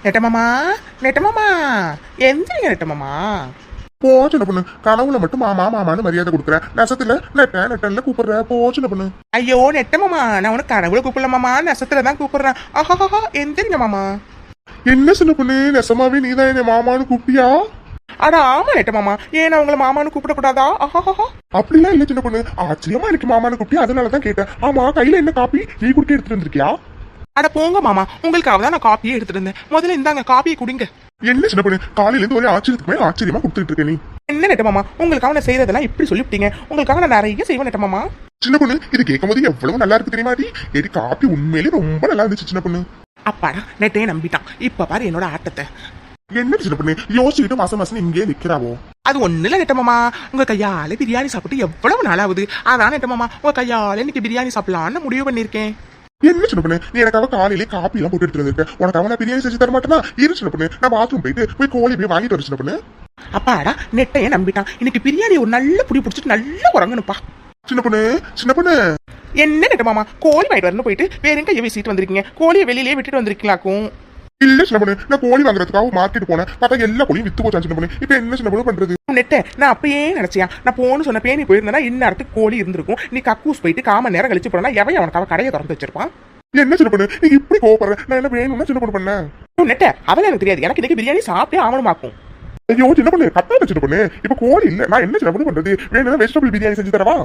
நெட்டமாமா, நெட்டமாமா, எந்திரிங்க நெட்டமாமா. போச்சுன பொண்ணு, கனவுல மட்டும் மாமா மாமான்னு மரியாதை கொடுக்குறேன், நெசத்துல நெட்டன்ல கூப்பிடுற. போச்சுன பொண்ணு. ஐயோ நெட்டமாமா, நான் உனக்கு கனவுல கூப்பிடல மாமா, நெசத்துல தான் கூப்பிடுறேன். ஆஹா, எந்திரிங்க மாமா. என்ன சின்ன பொண்ணு, நெசமாவே நீதான் என்ன மாமான்னு கூப்பிட்டியா? அட ஆமா நெட்டமாமா, ஏன் நான் உங்களை மாமான்னு கூப்பிடக்கூடாதா? ஆஹா, அப்படிலாம் இல்ல சின்ன பொண்ணு, ஆச்சரியமா எனக்கு மாமான்னு கூப்பிட்டியா, அதனாலதான் கேட்டேன். ஆமா, கையில என்ன காப்பி டீ குடிக்க எடுத்துட்டு வந்திருக்கியா? அட போங்க மாமா, உங்களுக்காக தான் நான் காப்பியே எடுத்துட்டு இருந்தேன். முதல்ல இந்தாங்க காப்பியை குடிங்க. என்ன சின்ன பொண்ணு, காலையில இருந்து ஒரே ஆச்சரியத்துக்கு மேல ஆச்சரியமா கொடுத்துட்டு இருக்க நீ. என்ன நெட்டமாமா, உங்களுக்காக நான் செய்யறதெல்லாம் இப்படி சொல்லிவிட்டீங்க. உங்களுக்காக நான் நிறைய செய்வேன் நெட்டமாமா. சின்ன பொண்ணு, இது கேட்கும் போது எவ்வளவு நல்லா இருக்கு தெரியுமா? ஏடி காப்பி உண்மையிலே ரொம்ப நல்லா இருந்துச்சு சின்ன பொண்ணு. அப்பாடா, நெட்டையே நம்பிட்டான். இப்ப பாரு என்னோட ஆட்டத்தை. என்ன சின்ன பொண்ணு யோசிச்சுக்கிட்டு மாசம் இங்கே நிக்கிறாவோ? அது ஒண்ணு இல்ல நெட்டமாமா, உங்க கையால பிரியாணி சாப்பிட்டு எவ்வளவு நாளாவது. அதான் நெட்டமாமா, உங்க கையால இன்னைக்கு பிரியாணி சாப்பிடலான்னு முடிவு பண்ணிருக்கேன். என்ன சின்ன பொண்ணு, நீ எனக்காக காலையிலே காப்பி எல்லாம் போட்டு எடுத்துட்டு வந்திருக்க, உனக்காக நான் பிரியாணி செஞ்சு தர மாட்டேனா? இரு சின்ன பொண்ணு, நான் பாத்ரூம் போய் கோழி போய் வாங்கிட்டு வர சின்ன பொண்ணு. அப்பாடா, நெட்டையே நம்பிட்டான். இன்னைக்கு பிரியாணி ஒரு நல்ல புடி பிடிச்சிட்டு நல்லா உறங்கணுப்பா. சின்ன பொண்ணு என்ன நெட்டமாமா, கோழி வாங்கிட்டு வரணும் போயிட்டு வேற எங்க கையை வீசிட்டு வந்திருக்கீங்க? கோழியை வெளியிலேயே விட்டுட்டு வந்திருக்கீங்களாக்கும். இல்ல சின்ன பொண்ணு, நான் கோழி வாங்குறதுக்காக மார்க்கெட் போனேன், பார்த்தா எல்லா கோழியும் வித்து போச்சான் சின்ன பொண்ணு. இப்ப என்ன சின்ன பொண்ணு பண்றது? நெட்ட நான் அப்பயே நினைச்சியா, நான் போன்னு சொன்ன பேணி போயிருந்தேன்னா இந்நேரத்துக்கு கோழி இருந்திருக்கும். நீ கக்கூஸ் போயிட்டு 1/4 மணி நேரம் கழிச்சு போனா எவன் அவனுக்காக கடையை திறந்து வச்சிருப்பான். என்ன சின்ன பொண்ணு, நீ இப்படி கோவப்படுற? நான் என்ன வேணும்னா சின்ன பொண்ணு பண்ணேன்? நெட்ட அதெல்லாம் எனக்கு தெரியாது. எனக்கு இன்னைக்கு பிரியாணி சாப்பிட்டே ஆகணுமாக்கும். ஐயோ சின்ன பொண்ணு, கட்டாத சின்ன பொண்ணு, இப்ப கோழி இல்ல, நான் என்ன சின்ன பொண்ணு பண்றது? வேணும்னா வெஜிடபிள் பிரியாணி செஞ்சு தரவா?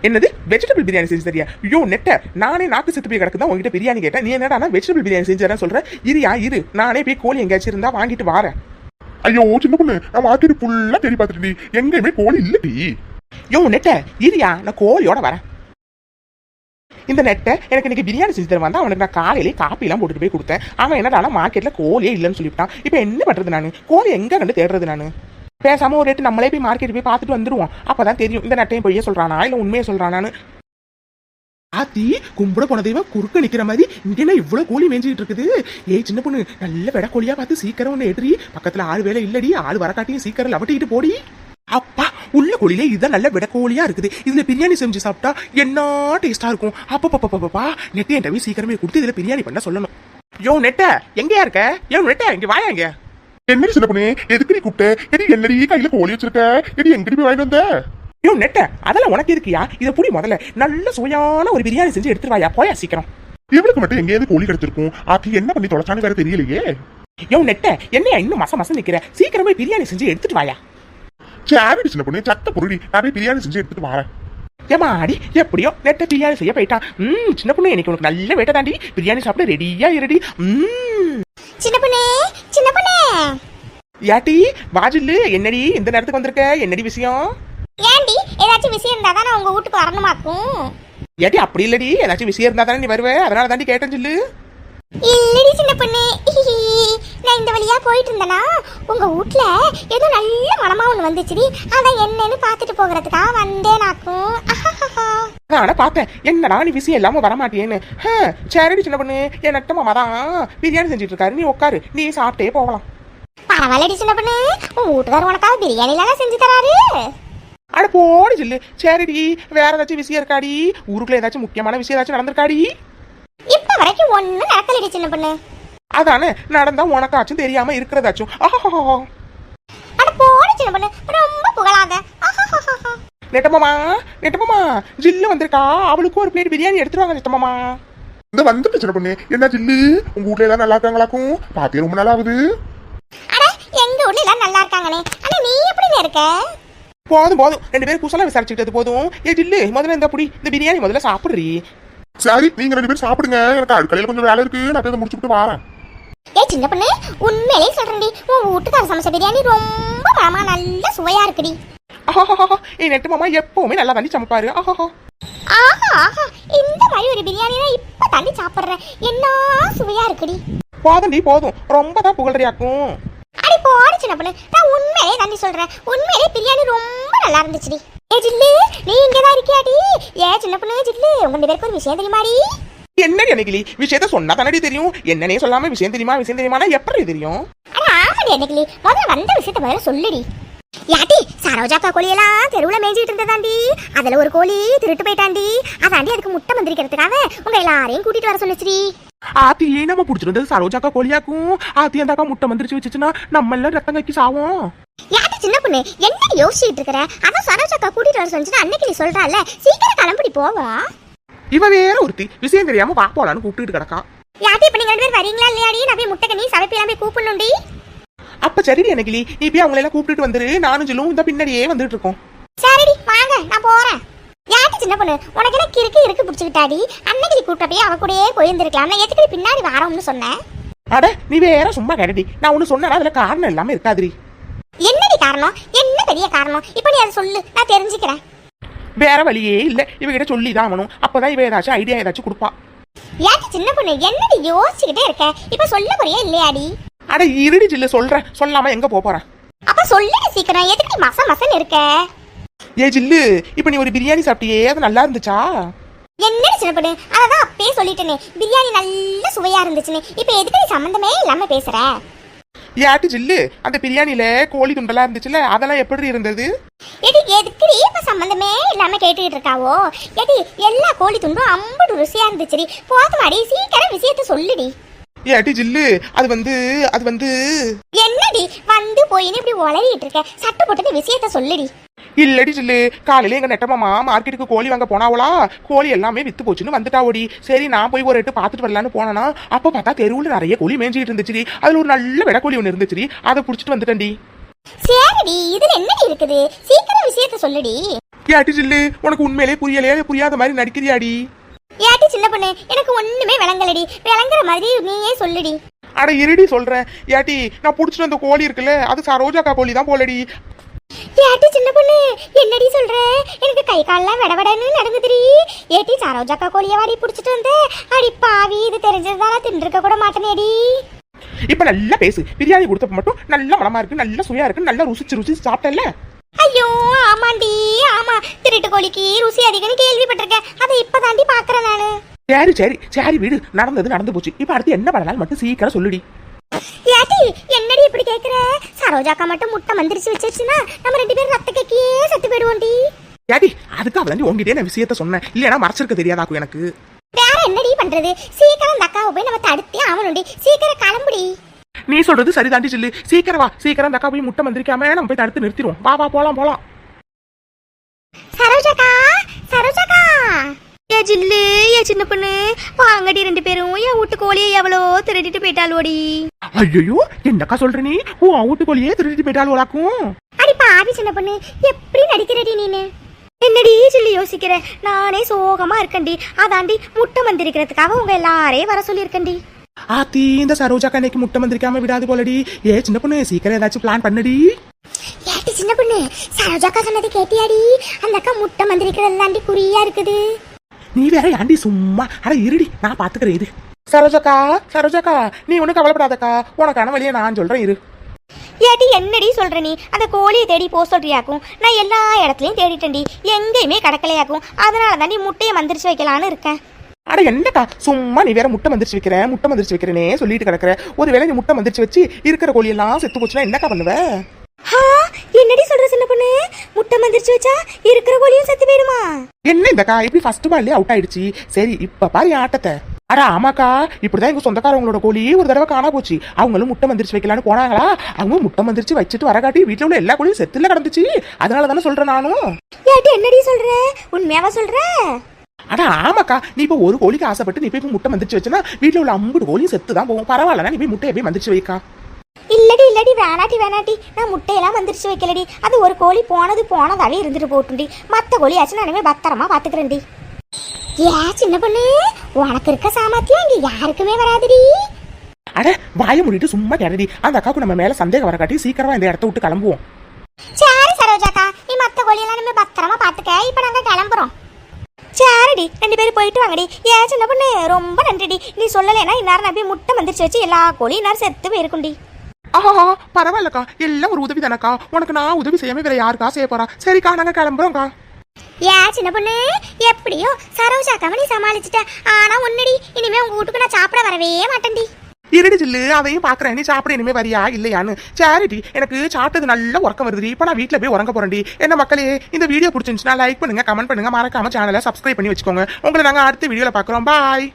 என்னது வெஜிடபிள் பிரியாணி செஞ்சு தரியா? ஐயோ நெட்ட, நானே நாக்கு செத்து போய் கிடக்குதான் உங்ககிட்ட பிரியாணி கேட்டேன். நீ என்னடா வெஜிடபிள் பிரியாணி செஞ்சு தரேன் சொல்ற? இரு நானே போய் கோழி எங்கேயாச்சும் இருந்தா வாங்கிட்டு வாரேன். ஐயோ சின்ன பொண்ணு, நான் மார்க்கெட் ஃபுல்லா தேடி பார்த்துட்டு எங்கேயுமே கோழி இல்லடி. யோ நெட்ட இரியா, நான் கோழியோட வரேன். இந்த நெட்டை எனக்கு இன்னைக்கு பிரியாணி செஞ்சு தர வந்தா அவனுக்கு நான் காலையிலே காப்பி எல்லாம் போட்டுட்டு போய் கொடுத்தேன். அவன் என்னடா மார்க்கெட்ல கோழியே இல்லைன்னு சொல்லிவிட்டான். இப்ப என்ன பண்றது நானு? கோழி எங்க கண்டு தேடுறது நானு? பேசாம ஒரு ரேட்டு நம்மளே போய் மார்க்கெட் போய் பார்த்துட்டு வந்துருவோம். அப்பதான் தெரியும் இந்த நட்டையும் பொய்யே சொல்றானா இல்ல உண்மையை சொல்றானான்னு. ஆத்தி கும்பிட போன தெய்வம் குறுக்க நிக்கிற மாதிரி இங்க என்ன இவ்வளவு கோழி மேய்ஞ்சிட்டு இருக்குது? ஏய் சின்ன பொண்ணு, நல்ல வெட கோழியா பார்த்து சீக்கிரம் ஒண்ணு ஏற்றி. பக்கத்துல ஆள் வேலை இல்லடி, ஆள் வரக்காட்டியும் சீக்கிரம் லவட்டிக்கிட்டு போடி. அப்பா, உள்ள கோழிலே இதுதான் நல்ல விட கோழியா இருக்குது. இதுல பிரியாணி செஞ்சு சாப்பிட்டா என்ன டேஸ்டா இருக்கும். அப்பப்பா, நெட்டை என்கிட்ட சீக்கிரமே கொடுத்து இதுல பிரியாணி பண்ண சொல்லணும். யோ நெட்ட எங்கயா இருக்க? யோ நெட்ட இங்க வாயா. இங்க என்ன சின்ன பொண்ணு, எதுக்கு நீ கூப்பிட்ட? எடி என்னடி கையில கோழி வச்சிருக்க? எடி எங்கடி போய் வாங்கிட்டு வந்த? யோ நெட்ட அதெல்லாம் உனக்கு இருக்கியா? இதை புடி முதல்ல. நல்ல சுவையான ஒரு பிரியாணி செஞ்சு எடுத்துட்டு வாயா. போயா சீக்கிரம். இவளுக்கு மட்டும் எங்கேயாவது கோழி கிடைச்சிருக்கும். ஆத்தி என்ன பண்ணி தொலைச்சானு வேற தெரியலையே. யோ நெட்ட என்னையா இன்னும் மசம் நிக்கிற? சீக்கிரமே பிரியாணி செஞ்சு எடுத்துட்டு வாயா. சரி சின்ன பொண்ணு, சத்த பொருடி, நான் போய் பிரியாணி செஞ்சு எடுத்துட்டு வரேன். ஏமாடி எப்படியோ நெட்ட பிரியாணி செய்ய போயிட்டான். சின்ன பொண்ணு, எனக்கு உனக்கு நல்ல வேட்டை தாண்டி. பிரியாணி சாப்பிட ரெடியா இருடி. சின்ன பொண்ணு யாட்டி வாஜில்லு, என்னடி இந்த நேரத்துக்கு வந்திருக்க? என்னடி விஷயம்? ஏண்டி ஏதாச்சும் விஷயம் இருந்தா தான் உங்க வீட்டுக்கு வரணுமாக்கும்? ஏட்டி அப்படி இல்லடி, ஏதாச்சும் விஷயம் இருந்தா தானே நீ வருவே, அதனால தாண்டி கேட்டேன் சொல்லு. இல்லடி சின்ன பொண்ணு, நான் இந்த வழியா போயிட்டு இருந்தேனா உங்க வீட்ல ஏதோ நல்ல மனமா ஒண்ணு வந்துச்சுடி. அதான் என்னன்னு பாத்துட்டு போகிறதுக்காக வந்தேனாக்கும். ஆனா பார்த்தேன், என்னடா நீ விஷயம் இல்லாம வரமாட்டியேன்னு. சரிடி சின்ன பொண்ணு, என் நட்ட மாமா தான் பிரியாணி செஞ்சுட்டு இருக்காரு, நீ உட்காரு, நீ சாப்பிட்டே போகலாம். பரவாயில்லடி சின்ன பொண்ணு, உன் வீட்டுக்காரர் உனக்காக பிரியாணி எல்லாம் செஞ்சு தராரு. அட போடி சொல்லு. சரிடி, வேற ஏதாச்சும் விஷயம் இருக்காடி? ஊருக்குள்ள ஏதாச்சும் முக்கியமான விஷயம் ஏதாச்சும் நடந்திருக்காடி? இப்ப வரைக்கும் ஒண்ணும் நடக்கலடி சின்ன பொண்ணு. அதானே, நடந்தா உனக்காச்சும் தெரியாம இருக்கிறதாச்சும். அட போடி சின்ன பொண்ணு, ரொம்ப புகழாத. நெட்டமாமா ஜில்லு வந்திருக்கா, அவளுக்கு ஒரு பிளேட் பிரியாணி எடுத்துருவாங்க நெட்டமாமா. இந்த வந்துட்டு சின்ன பொண்ணு, என்ன ஜில்லு, உங்க வீட்ல எல்லாம் நல்லா இருக்காங்களாக்கும்? பாத்தே ரொம்ப நல்லா ஆகுது. அட எங்க ஊர்ல எல்லாம் நல்லா இருக்காங்கனே. ஆனா நீ எப்படி இருக்க? போதும் 2 பேரும் குசலம் விசாரிச்சுக்கிட்டது போதும். ஏ ஜில்லு, முதல்ல இந்த புடி, இந்த பிரியாணி முதல்ல சாப்பிடுறீ. சரி, நீங்க 2 பேரும் சாப்பிடுங்க, எனக்கு அடுக்கலையில கொஞ்சம் வேலை இருக்கு, நான் அதை முடிச்சுட்டு வரேன். ஏ சின்ன பொண்ணு, உண்மையிலே சொல்றேன்டி, உன் வீட்டுக்கார சமைச்ச பிரியாணி ரொம்ப மனமா நல்ல சுவையா இருக்குடி. ஏ நெட்டு மாமா எப்பவுமே நல்லா தாண்டி சமைப்பாரு. ஆஹா, இந்த மாதிரி ஒரு பிரியாணினா இப்ப தாண்டி சாப்பிடுறேன். என்ன சுவையா இருக்குடி. போதும், ரொம்ப தான் புகழ்றியாக்கும். அடி போடி சின்ன பொண்ணு, நான் உண்மையிலே தாண்டி சொல்றேன், உண்மையிலே பிரியாணி ரொம்ப நல்லா இருந்துச்சுடி. ஏ ஜில்லு, நீ இங்கதான் இருக்கியாடி? ஏ சின்ன பொண்ணு ஜில்லு, உங்க 2 பேருக்கு ஒரு விஷயம் தெரியுமாடி? என்னடி அன்னைக்கு விஷயத்த சொன்னா தானடி தெரியும். என்னன்னே சொல்லாம விஷயம் தெரியுமா எப்படி தெரியும்? அட ஆமாடி அன்னைக்கு, முதல்ல வந்த விஷயத்த முதல்ல சொல்லுடி. யாட்டி சரோஜாக்கா கோழியெல்லாம் தெருவுல மேய்ஞ்சிட்டு இருந்ததாண்டி. அதுல ஒரு கோழி திருட்டு போயிட்டாண்டி. அதாண்டி அதுக்கு முட்டை மந்திரிக்கிறதுக்காக உங்க எல்லாரையும் கூட்டிட்டு வர சொல்லுச்சுடி. ஆத்தி நம்ம புடிச்சிட்டு வந்தது சரோஜாக்கா கோழியாக்கும். ஆத்தி அந்த அக்கா முட்டை மந்திரிச்சு வச்சுச்சுன்னா நம்ம எல்லாம் ரத்தம் கக்கி சாவோம். யாட்டி சின்ன பொண்ணு என்ன யோசிச்சுட்டு இருக்கிற? அதான் சரோஜாக்கா கூட்டிட்டு வர சொல்லுச்சுன்னா அன்னைக்கு நீ சொல்றால, சீக்கிரம் கிளம்பி போவோம். இவ வேற ஒருத்தி விஷயம் தெரியாம வா போலான்னு கூப்பிட்டு கிடக்கா. யாட்டி இப்ப நீங்க 2 பேர் வரீங்களா இல்லையாடி? நான் போய் முட்டை கண்ணி சமைப்பெல்லாம் போய் கூப்பிடணும்டி. அப்ப சரிடி எனக்கு நீ போய் அவங்கள எல்லாம் கூப்பிட்டு வந்துரு. நானும் சொல்லும் இந்த பின்னாடியே வந்துட்டு இருக்கோம். சரிடி வாங்க நான் போறேன். யாட்டி சின்ன பொண்ணு உனக்கு என்ன கிறுக்கு பிடிச்சிக்கிட்டாடி? அன்னைக்கு கூப்பிட்ட போய் அவ கூடயே போயிருந்திருக்கலாம். நான் எதுக்கு பின்னாடி வாரோம்னு சொன்னேன். அட நீ வேற சும்மா கேட்டடி. நான் ஒண்ணு சொன்னா அதுல காரணம் எல்லாமே இருக்காதுரி. என்னடி காரணம்? என்ன பெரிய காரணம்? இப்ப நீ அதை சொல்லு, நான் தெரிஞ்சுக்கிறேன். வேற வழியே இல்ல, இவகிட்ட சொல்லிதான் ஆகணும். அப்பதான் இவ ஏதாச்சும் ஐடியா ஏதாச்சும் கொடுப்பா. யாட்டி சின்ன பொண்ணு என்னடி யோசிச்சுக்கிட்டே இருக்க? இப்ப சொல்ல போறியா இல்லையாடி? அட இருடி ஜில்லு சொல்றேன். சொல்லாம எங்க போறேன்? அப்ப சொல்லுடி சீக்கிரம். எதுக்கு மசன்னு இருக்க? ஏ ஜில்லு, இப்ப நீ ஒரு பிரியாணி சாப்பிட்டியே, அது நல்லா இருந்துச்சா? என்னடி சின்ன பொண்ணு, அதான் அப்பயே சொல்லிட்டேனே பிரியாணி நல்ல சுவையா இருந்துச்சுன்னு. இப்ப எதுக்கு நீ சம்பந்தமே இல்லாம பேசுற? யாட்டி ஜில்லு, அந்த பிரியாணில கோழி துண்டெல்லாம் இருந்துச்சுல, அதெல்லாம் எப்படி இருந்தது? ஏடி எதுக்குடி இப்ப சம்பந்தமே இல்லாம கேட்டுக்கிட்டு இருக்காவோ? ஏடி எல்லா கோழி துண்டும் அம்புடு ருசியா இருந்துச்சுடி. போதுமாடி, சீக்கிரம் விஷயத்த சொல்லுடி. ஏட்டி ஜில்லு, அது வந்து என்னடி வந்து போயின்னு இப்படி உளறிட்டு இருக்க? சட்டு போட்டு விஷயத்த சொல்லுடி. இல்லடி ஜில்லு, காலையில எங்க நெட்டமாமா மார்க்கெட்டுக்கு கோழி வாங்க போனாவளா, கோழி எல்லாமே வித்து போச்சுன்னு வந்துட்டாவோடி. சரி நான் போய் ஒரு எட்டு பாத்துட்டு வரலான்னு போனா, அப்ப பார்த்தா தெருவுல நிறைய கோழி மேய்ஞ்சிட்டு இருந்துச்சுடி. அதுல ஒரு நல்ல வெடக்கோழி ஒண்ணு இருந்துச்சுடி, அதை புடிச்சிட்டு வந்துட்டேன்டி. சரிடி, இதுல என்னடி இருக்குது? சீக்கிரம் விஷயத்த சொல்லுடி. ஏட்டி ஜில்லு, உனக்கு உண்மையிலே புரியாத மாதிரி நடிக்கிறியாடி? ஏட்டி சின்ன பொண்ணு எனக்கு ஒண்ணுமே விளங்கலடி. விளங்குற மாதிரி நீயே சொல்லுடி. அட இருடி சொல்றேன். ஏட்டி, நான் புடிச்சிட்டு வந்த கோழி இருக்குல்ல, அது சரோஜாக்கா கோழி தான் போலடி. ஏட்டி சின்ன பொண்ணு என்னடி சொல்ற? எனக்கு கை கால்லாம் விடவிடன்னு நடந்துதுடி. ஏட்டி சரோஜாக்கா கோழிய வாடி புடிச்சிட்டு வந்து, அடி பாவி, இது தெரிஞ்சதுதான தின்றுக்க கூட மாட்டேனேடி. இப்ப நல்லா பேசு. பிரியாணி கொடுத்தப்ப மட்டும் நல்ல மனமா இருக்கு, நல்ல சுவையா இருக்கு, நல்லா ருசிச்சு சாப்பிட்டல. ஐயோ ஆமாண்டி, ஆமா, திருட்டு கோழிக்கு ருசி அதிகம்னு கேள்விப்பட்டிருக்கேன். அதை இப்பதாண்டி பாக்குறேன் நானு. சரி வீடு, நடந்து போச்சு. இப்ப அடுத்து என்ன பண்ணலாம் மட்டும் சீக்கிரம் சொல்லுடி. ஏட்டி என்னடி இப்படி கேக்குற? சரோஜாக்கா மட்டும் முட்டை மந்திரிச்சு வச்சிருச்சுன்னா நம்ம 2 பேரும் ரத்த கேக்கியே செத்து போயிடுவோண்டி. ஏட்டி, அதுக்கு அவளண்டி உங்ககிட்டே நான் விஷயத்த சொன்னேன். இல்லையா மறைச்சிருக்க தெரியாதாக்கும் எனக்கு. வேற என்னடி பண்றது? சீக்கிரம் அந்த அக்காவை போய் நம்ம தடுத்தே ஆகணும்டி. சீக்கிரம் கிளம்புடி. நீ சொல்றது சரிதாண்டி சொல்லு. சீக்கிரம் வா, சீக்கிரம் அந்த அக்கா போய் முட்டை மந்திரிக்காம நம்ம போய் தடுத்து நிறுத்திடுவோம். வா போலாம். சரோஜாக்கா, சரோஜாக்கா. ஏ ஜில்லு, ஏ சின்ன பொண்ணு வாங்கடி 2 பேரும். என் வீட்டு கோழியை எவ்வளோ திருடிட்டு போயிட்டாலோடி. ஐயோ, என்னக்கா சொல்ற நீ? உன் வீட்டு கோழியே திருடிட்டு போயிட்டாலும். அடி பாவி சின்ன பொண்ணு, எப்படி நடிக்கிறடி நீனு? என்னடி சொல்லி யோசிக்கிற? நானே சோகமா இருக்கண்டி. அதாண்டி முட்டை மந்திரிக்கிறதுக்காக உங்க எல்லாரையும் வர சொல்லியிருக்கண்டி. ஆத்தி, இந்த சரோஜாக்கா இன்னைக்கு முட்டை மந்திரிக்காம விடாது போலடி. ஏ சின்ன பொண்ணு, சீக்கிரம் ஏதாச்சும் பிளான் பண்ணடி. ஏட்டி சின்ன பொண்ணு, சரோஜாக்கா சொன்னது கேட்டியாடி? அந்த அக்கா முட்டை மந்திரிக்கிறது தாண்டி குறியா இருக்குது. நீ வேற ஆண்டி சும்மா. அட இருடி, நான் பாத்துக்கிறேன். இது சரோஜாக்கா, நீ ஒண்ணு கவலைப்படாதக்கா. உனக்கான வழியை நான் சொல்றேன் இரு. ஏட்டி என்னடி சொல்ற நீ? அந்த கோழியை தேடி போ சொல்றியாக்கும். நான் எல்லா இடத்துலயும் தேடிட்டேன்டி, எங்கேயுமே கடக்கலையாக்கும். அதனால தாண்டி முட்டையை மந்திரிச்சு வைக்கலான்னு இருக்கேன். அட என்னக்கா சும்மா நீ வேற முட்டை மந்திரிச்சு வைக்கிறேனே சொல்லிட்டு கிடக்குற. ஒருவேளை நீ முட்டை மந்திரிச்சு வச்சு இருக்கிற கோழியெல்லாம் செத்து போச்சுன்னா என்னக்கா பண்ணுவ? என்னடி சொல்ற சின்ன பொண்ணு? முட்டை மந்திரிச்சு வச்சா இருக்கிற கோழியும் செத்து போயிடுமா? என்ன இந்தக்கா இப்படி ஃபர்ஸ்ட் பால்லே அவுட் ஆயிடுச்சு. சரி இப்ப பாரு ஆட்டத்தை. அட ஆமாக்கா, இப்படிதான் எங்க சொந்தக்காரவங்களோட கோழி ஒரு தடவை காணா போச்சு. அவங்களும் முட்டை மந்திரிச்சு வைக்கலான்னு போனாங்களா, அவங்க முட்டை மந்திரிச்சு வச்சுட்டு வரகாட்டி வீட்டுல உள்ள எல்லா கோழியும் செத்துல கிடந்துச்சு. அதனால தானே சொல்றேன் நானும். ஏட்டி என்னடி சொல்ற? உண்மையாவா சொல்ற? அட ஆமாக்கா, நீ இப்ப ஒரு கோழிக்கு ஆசைப்பட்டு நீ போய் முட்டை மந்திரிச்சு வச்சுன்னா வீட்டுல உள்ள 50 கோழியும் செத்து தான் போகும். பரவாயில்ல, நீ போய் முட்டையை போய் மந்திரிச்சு வைக்கா. இல்லடி வேணாட்டி, நான் முட்டையெல்லாம் மந்திரிச்சு வைக்கலடி. அது ஒரு கோழி போனதாவே இருந்துட்டு போட்டுண்டி. மத்த கோழி ஆச்சு நானுமே பத்திரமா பாத்துக்கிறேன்டி. ஏன் சின்ன பொண்ணு, உனக்கு இருக்க சாமர்த்தியம் இங்க யாருக்குமே வராதுடி. அட வாய மூடிட்டு சும்மா கேடடி. அந்த அக்காவுக்கு நம்ம மேல சந்தேகம் வரகாட்டி சீக்கிரமா இந்த இடத்த விட்டு கிளம்புவோம். சரி சரோஜாக்கா, நீ மத்த கோழியெல்லாம் நம்ம பத்திரமா பாத்துக்க. இப்ப நாங்க கிளம்புறோம். சரிடி, 2 பேரும் போயிட்டு வாங்கடி. ஏன் சின்ன பொண்ணு, ரொம்ப நன்றிடி. நீ சொல்லலைன்னா இந்நேரம் நான் போய் முட்டை மந்திரிச்சு வச்சு எல்லா கோழியும் இந்நேரம் செத்து போயிருக்குண்டி. ஆஹா, பரவாயில்லக்கா, எல்லாம் ஒரு உதவி தானக்கா. உனக்கு நான் உதவி செய்யாம வேற யாருக்கா செய்ய போறா? சரிக்கா, நாங்க கிளம்புறோம்க்கா. ஏன் சின்ன பொண்ணு, எப்படியோ சரோஜாக்காம நீ சமாளிச்சுட்ட. ஆனா உன்னடி, இனிமே உங்க வீட்டுக்கு நான் சாப்பிட வரவே மாட்டேன்டி. இருடி ஜில்லு, அதையும் பாக்குறேன். நீ சாப்பிட இனிமே வரியா இல்லையான்னு. சேரிட்டி, எனக்கு சாப்பிட்டது நல்ல உறக்கம் வருதுடி. இப்ப நான் வீட்டுல போய் உறங்க போறேன்டி. என்ன மக்களே, இந்த வீடியோ பிடிச்சிருந்துச்சுன்னா லைக் பண்ணுங்க, கமெண்ட் பண்ணுங்க, மறக்காம சேனலை சப்ஸ்கிரைப் பண்ணி வச்சுக்கோங்க. உங்களை நாங்க அடுத்த வீடியோல பாக்குறோம். பாய்.